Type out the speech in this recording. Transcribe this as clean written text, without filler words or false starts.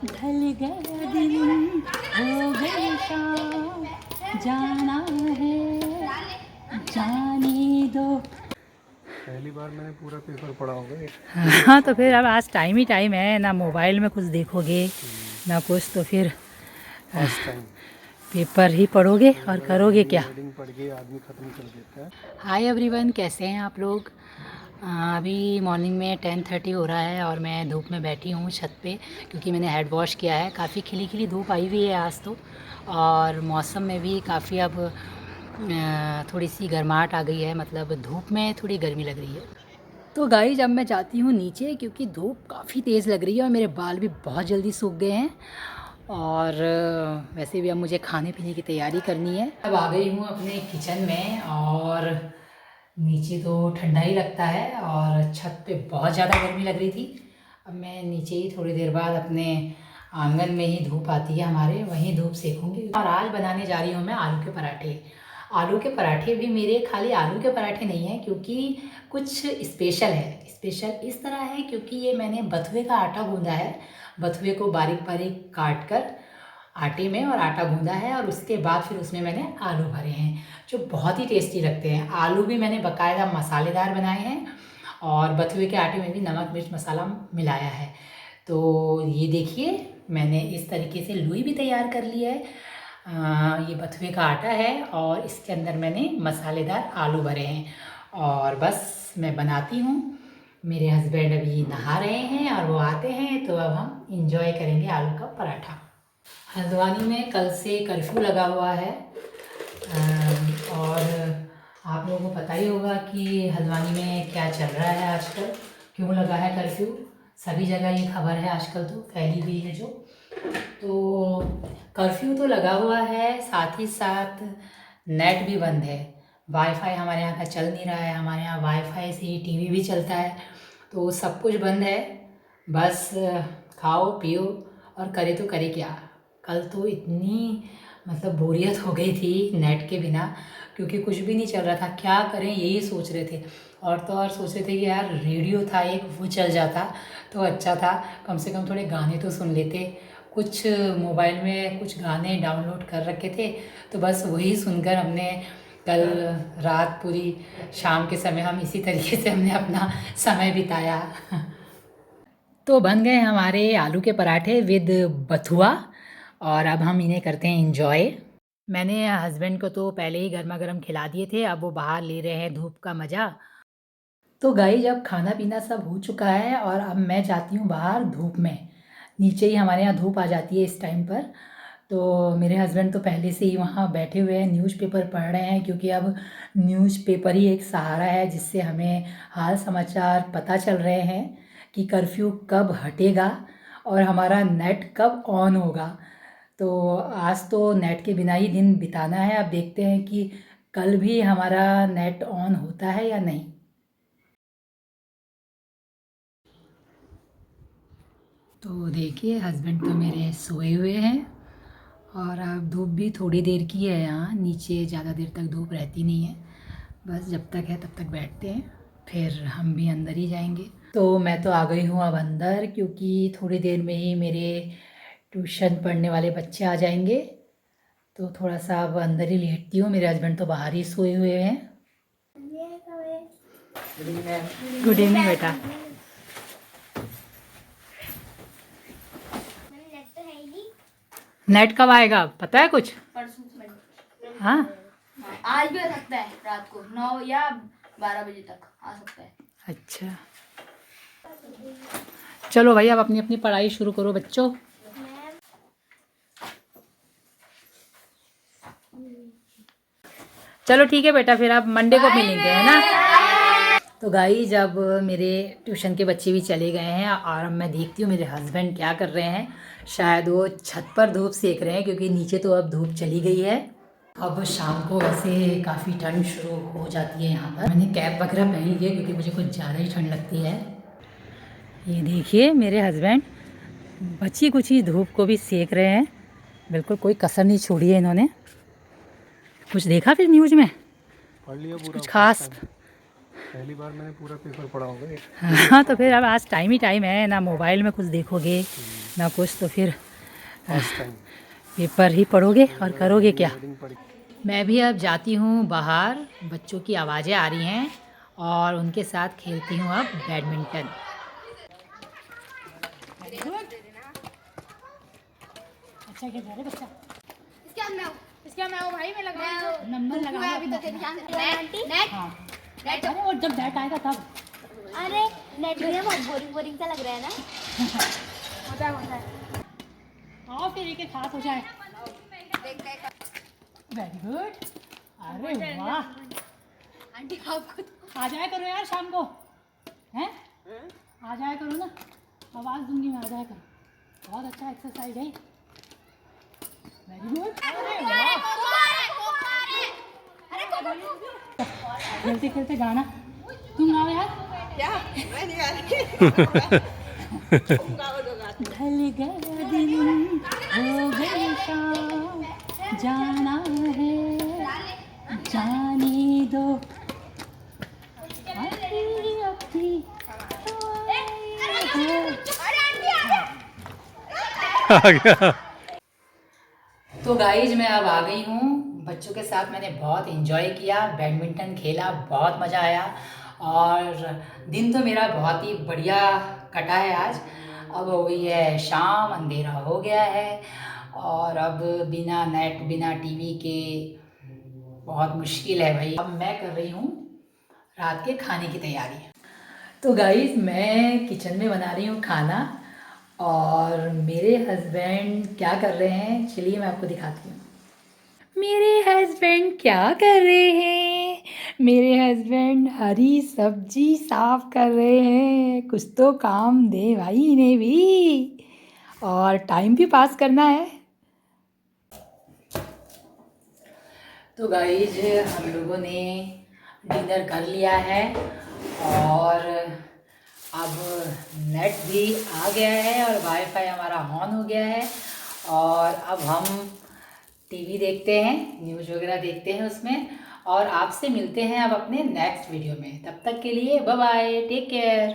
ढल गया दिन, हो गई शाम, जाना है, जाने दो। पहली बार मैंने पूरा पेपर पढ़ा होगा। हाँ तो फिर अब आज टाइम ही टाइम है ना, मोबाइल में कुछ देखोगे ना कुछ, तो फिर फर्स्ट टाइम पेपर ही पढ़ोगे और करोगे क्या। हेडिंग पढ़ के आदमी ख़त्म कर देता है। हाय एवरीवन, कैसे हैं आप लोग। अभी मॉर्निंग में 10:30 हो रहा है और मैं धूप में बैठी हूँ छत पे, क्योंकि मैंने हेड वॉश किया है। काफ़ी खिली खिली धूप आई हुई है आज तो, और मौसम में भी काफ़ी अब थोड़ी सी गर्माहट आ गई है, मतलब धूप में थोड़ी गर्मी लग रही है। तो गाइस अब मैं जाती हूँ नीचे, क्योंकि धूप काफ़ी तेज़ लग रही है और मेरे बाल भी बहुत जल्दी सूख गए हैं। और वैसे भी अब मुझे खाने पीने की तैयारी करनी है। अब आ गई हूँ अपने किचन में, और नीचे तो ठंडा ही लगता है और छत पे बहुत ज़्यादा गर्मी लग रही थी। अब मैं नीचे ही थोड़ी देर बाद अपने आंगन में ही धूप आती है हमारे, वहीं धूप सेकूँगी। और आज बनाने जा रही हूँ मैं आलू के पराठे। आलू के पराठे भी मेरे खाली आलू के पराठे नहीं हैं, क्योंकि कुछ स्पेशल है। स्पेशल इस तरह है क्योंकि ये मैंने बथुए का आटा गूँधा है। बथुए को बारीक बारीक काट कर आटे में और आटा गूँधा है, और उसके बाद फिर उसमें मैंने आलू भरे हैं, जो बहुत ही टेस्टी लगते हैं। आलू भी मैंने बाकायदा मसालेदार बनाए हैं, और बथुए के आटे में भी नमक मिर्च मसाला मिलाया है। तो ये देखिए, मैंने इस तरीके से लूई भी तैयार कर ली है। ये बथुए का आटा है और इसके अंदर मैंने मसालेदार आलू भरे हैं, और बस मैं बनाती हूँ। मेरे हस्बैंड अभी नहा रहे हैं और वो आते हैं तो अब हम इंजॉय करेंगे आलू का पराठा। हल्द्वानी में कल से कर्फ्यू लगा हुआ है, और आप लोगों को पता ही होगा कि हल्द्वानी में क्या चल रहा है आजकल, क्यों लगा है कर्फ्यू। सभी जगह ये खबर है आजकल तो फैली हुई है जो। तो कर्फ्यू तो लगा हुआ है, साथ ही साथ नेट भी बंद है। वाईफाई हमारे यहाँ का चल नहीं रहा है। हमारे यहाँ वाईफाई से ही टीवी भी चलता है, तो सब कुछ बंद है। बस खाओ पियो और करे तो करे क्या। कल तो इतनी मतलब बोरियत हो गई थी नेट के बिना, क्योंकि कुछ भी नहीं चल रहा था। क्या करें यही सोच रहे थे, और तो और सोच रहे थे कि यार रेडियो था एक, वो चल जाता तो अच्छा था, कम से कम थोड़े गाने तो सुन लेते। कुछ मोबाइल में कुछ गाने डाउनलोड कर रखे थे, तो बस वही सुनकर हमने कल रात पूरी, शाम के समय हम इसी तरीके से हमने अपना समय बिताया। तो बन गए हमारे आलू के पराठे विद बथुआ, और अब हम इन्हें करते हैं इंजॉय। मैंने हस्बैंड को तो पहले ही गर्मा गर्म खिला दिए थे, अब वो बाहर ले रहे हैं धूप का मज़ा। तो गाइस अब खाना पीना सब हो चुका है, और अब मैं जाती हूँ बाहर धूप में। नीचे ही हमारे यहाँ धूप आ जाती है इस टाइम पर। तो मेरे हस्बैंड तो पहले से ही वहाँ बैठे हुए हैं, न्यूज़पेपर पढ़ रहे हैं, क्योंकि अब न्यूज़पेपर ही एक सहारा है जिससे हमें हाल समाचार पता चल रहे हैं कि कर्फ्यू कब हटेगा और हमारा नेट कब ऑन होगा। तो आज तो नेट के बिना ही दिन बिताना है। अब देखते हैं कि कल भी हमारा नेट ऑन होता है या नहीं। तो देखिए, हस्बैंड तो मेरे सोए हुए हैं, और अब धूप भी थोड़ी देर की है। यहाँ नीचे ज़्यादा देर तक धूप रहती नहीं है, बस जब तक है तब तक बैठते हैं, फिर हम भी अंदर ही जाएंगे। तो मैं तो आ गई हूँ अब अंदर, क्योंकि थोड़ी देर में ही मेरे ट्यूशन पढ़ने वाले बच्चे आ जाएंगे। तो थोड़ा सा अब अंदर ही लेटती हूँ, मेरे हस्बैंड तो बाहर ही सोए हुए हैं। गुड इवनिंग बेटा। नेट कब आएगा पता है कुछ? परसों। हाँ आज भी आ सकता है, रात को 9 या 12 बजे तक आ सकता है। अच्छा, चलो भाई अब अपनी अपनी पढ़ाई शुरू करो बच्चों। चलो ठीक है बेटा, फिर आप मंडे को मिलेंगे, है ना। तो गाइस अब मेरे ट्यूशन के बच्चे भी चले गए हैं, और अब मैं देखती हूँ मेरे हस्बैंड क्या कर रहे हैं। शायद वो छत पर धूप सेक रहे हैं, क्योंकि नीचे तो अब धूप चली गई है। अब शाम को वैसे काफ़ी ठंड शुरू हो जाती है यहाँ पर। मैंने कैप वगैरह पहन ली है, क्योंकि मुझे कुछ ज़्यादा ही ठंड लगती है। ये देखिए मेरे हस्बैंड बची कुची धूप को भी सेक रहे हैं, बिल्कुल कोई कसर नहीं छोड़ी है इन्होंने। कुछ देखा फिर न्यूज़ में? पढ़ लिया पूरा? कुछ खास? पहली बार मैंने पूरा पेपर पढ़ा होगा। हाँ तो फिर अब आज टाइम ही टाइम है ना, मोबाइल में कुछ देखोगे ना कुछ तो फिर फर्स्ट टाइम पेपर ही पढ़ोगे और करोगे क्या। हेडिंग पढ़ी। मैं भी अब जाती हूँ बाहर, बच्चों की आवाज़ें आ रही हैं और उनके साथ खेलती हूँ अब बैडमिंटन। अच्छा खेल रहा है बच्चा। इसके मैं भाई मैं लगा नंबर लगा अभी तो तेरी जान नेट हाँ अरे और जब बैट आएगा तब। अरे नेट भी बहुत बोरिंग सा लग रहा है ना। होता है आओ फिर एक खास हो जाए। Very good. अरे वाह आंटी आपको आ जाया करो यार शाम को, हैं आ जाया करो ना, आवाज़ दूंगी मैं, आ जाया करो। बहुत अच्छा एक्सरसाइज है। Very good. खेलते खेलते गाना तुम गाओ यार। क्या मैं नहीं आ ढल गया दिन हो गई शाम, जाना है जाने दो अपनी आ गया। तो गाइज मैं अब आ गई हूँ। बच्चों के साथ मैंने बहुत इन्जॉय किया, बैडमिंटन खेला, बहुत मज़ा आया और दिन तो मेरा बहुत ही बढ़िया कटा है आज। अब हो गई है शाम, अंधेरा हो गया है और अब बिना नेट बिना टीवी के बहुत मुश्किल है भाई। अब मैं कर रही हूँ रात के खाने की तैयारी। तो गाइज मैं किचन में बना रही हूँ खाना और मेरे हस्बैंड क्या कर रहे हैं चलिए मैं आपको दिखाती हूँ। मेरे हस्बैंड क्या कर रहे हैं, मेरे हस्बैंड हरी सब्जी साफ कर रहे हैं। कुछ तो काम दे भाई इन्हें भी, और टाइम भी पास करना है। तो गाइज हम लोगों ने डिनर कर लिया है और अब नेट भी आ गया है और वाईफाई हमारा ऑन हो गया है और अब हम टीवी देखते हैं, न्यूज़ वगैरह देखते हैं उसमें और आपसे मिलते हैं अब अपने नेक्स्ट वीडियो में। तब तक के लिए बाय बाय, टेक केयर।